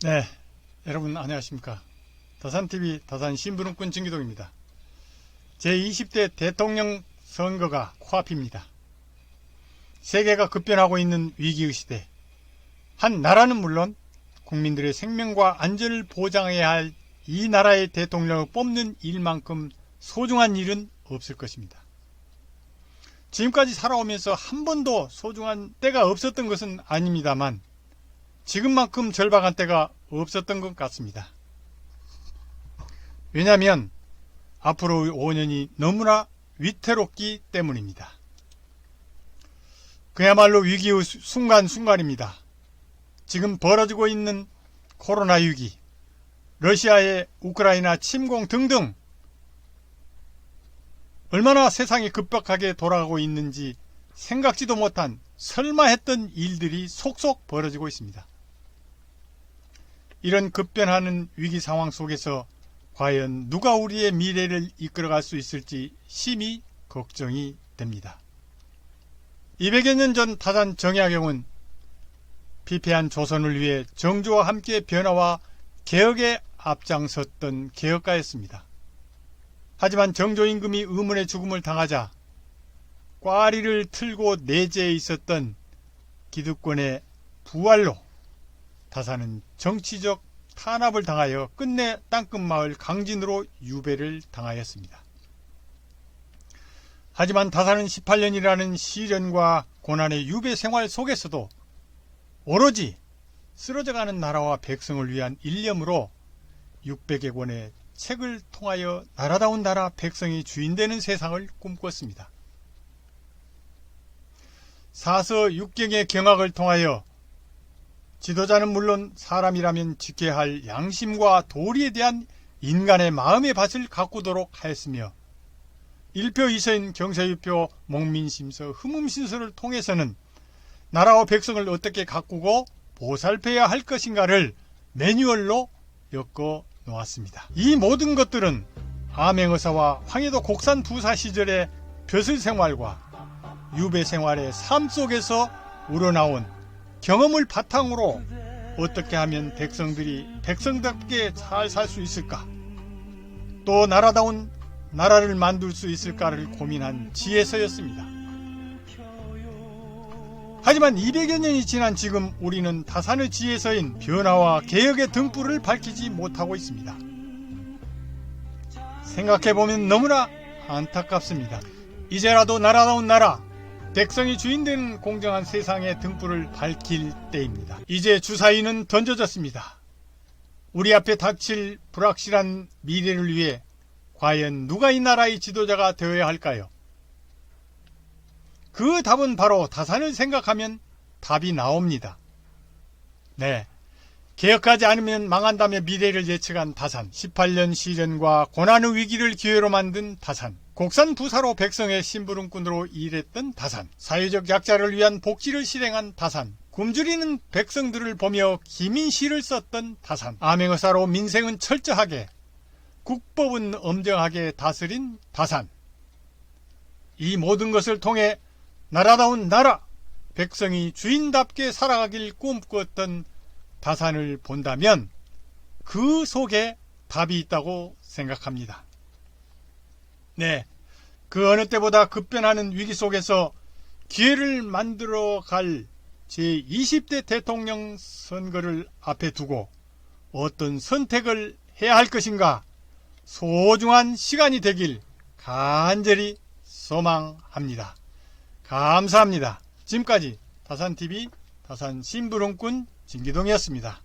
네, 여러분 안녕하십니까. 다산TV 다산신부름꾼 진기동입니다. 제20대 대통령 선거가 코앞입니다. 세계가 급변하고 있는 위기의 시대, 한 나라는 물론 국민들의 생명과 안전을 보장해야 할 이 나라의 대통령을 뽑는 일만큼 소중한 일은 없을 것입니다. 지금까지 살아오면서 한 번도 소중한 때가 없었던 것은 아닙니다만 지금만큼 절박한 때가 없었던 것 같습니다. 왜냐하면 앞으로 5년이 너무나 위태롭기 때문입니다. 그야말로 위기의 순간순간입니다. 지금 벌어지고 있는 코로나 위기, 러시아의 우크라이나 침공 등등 얼마나 세상이 급박하게 돌아가고 있는지 생각지도 못한 설마 했던 일들이 속속 벌어지고 있습니다. 이런 급변하는 위기 상황 속에서 과연 누가 우리의 미래를 이끌어갈 수 있을지 심히 걱정이 됩니다. 200여 년 전 타잔 정약용은 피폐한 조선을 위해 정조와 함께 변화와 개혁에 앞장섰던 개혁가였습니다. 하지만 정조 임금이 의문의 죽음을 당하자 꽈리를 틀고 내재해 있었던 기득권의 부활로 타산은 정치적 탄압을 당하여 끝내 땅끝마을 강진으로 유배를 당하였습니다. 하지만 타산은 18년이라는 시련과 고난의 유배 생활 속에서도 오로지 쓰러져가는 나라와 백성을 위한 일념으로 600여 권의 책을 통하여 나라다운 나라 백성이 주인되는 세상을 꿈꿨습니다. 사서 육경의 경악을 통하여 지도자는 물론 사람이라면 지켜야 할 양심과 도리에 대한 인간의 마음의 밭을 가꾸도록 하였으며 일표 이서인 경서유표 목민심서 흠음신서를 통해서는 나라와 백성을 어떻게 가꾸고 보살펴야 할 것인가를 매뉴얼로 엮어 놓았습니다. 이 모든 것들은 암행어사와 황해도 곡산 부사 시절의 벼슬 생활과 유배 생활의 삶 속에서 우러나온 경험을 바탕으로 어떻게 하면 백성들이 백성답게 잘 살 수 있을까, 또 나라다운 나라를 만들 수 있을까를 고민한 지혜서였습니다. 하지만 200여 년이 지난 지금 우리는 타산의 지혜서인 변화와 개혁의 등불을 밝히지 못하고 있습니다. 생각해보면 너무나 안타깝습니다. 이제라도 나라다운 나라, 백성이 주인되는 공정한 세상의 등불을 밝힐 때입니다. 이제 주사위는 던져졌습니다. 우리 앞에 닥칠 불확실한 미래를 위해 과연 누가 이 나라의 지도자가 되어야 할까요? 그 답은 바로 타산을 생각하면 답이 나옵니다. 네, 개혁하지 않으면 망한다며 미래를 예측한 타산, 18년 시련과 고난의 위기를 기회로 만든 타산, 곡산 부사로 백성의 심부름꾼으로 일했던 타산, 사회적 약자를 위한 복지를 실행한 타산, 굶주리는 백성들을 보며 기민시를 썼던 타산, 암행어사로 민생은 철저하게, 국법은 엄정하게 다스린 타산. 이 모든 것을 통해 나라다운 나라, 백성이 주인답게 살아가길 꿈꾸었던 타산을 본다면 그 속에 답이 있다고 생각합니다. 네, 그 어느 때보다 급변하는 위기 속에서 기회를 만들어 갈 제20대 대통령 선거를 앞에 두고 어떤 선택을 해야 할 것인가 소중한 시간이 되길 간절히 소망합니다. 감사합니다. 지금까지 다산TV 다산신부름꾼 진기동이었습니다.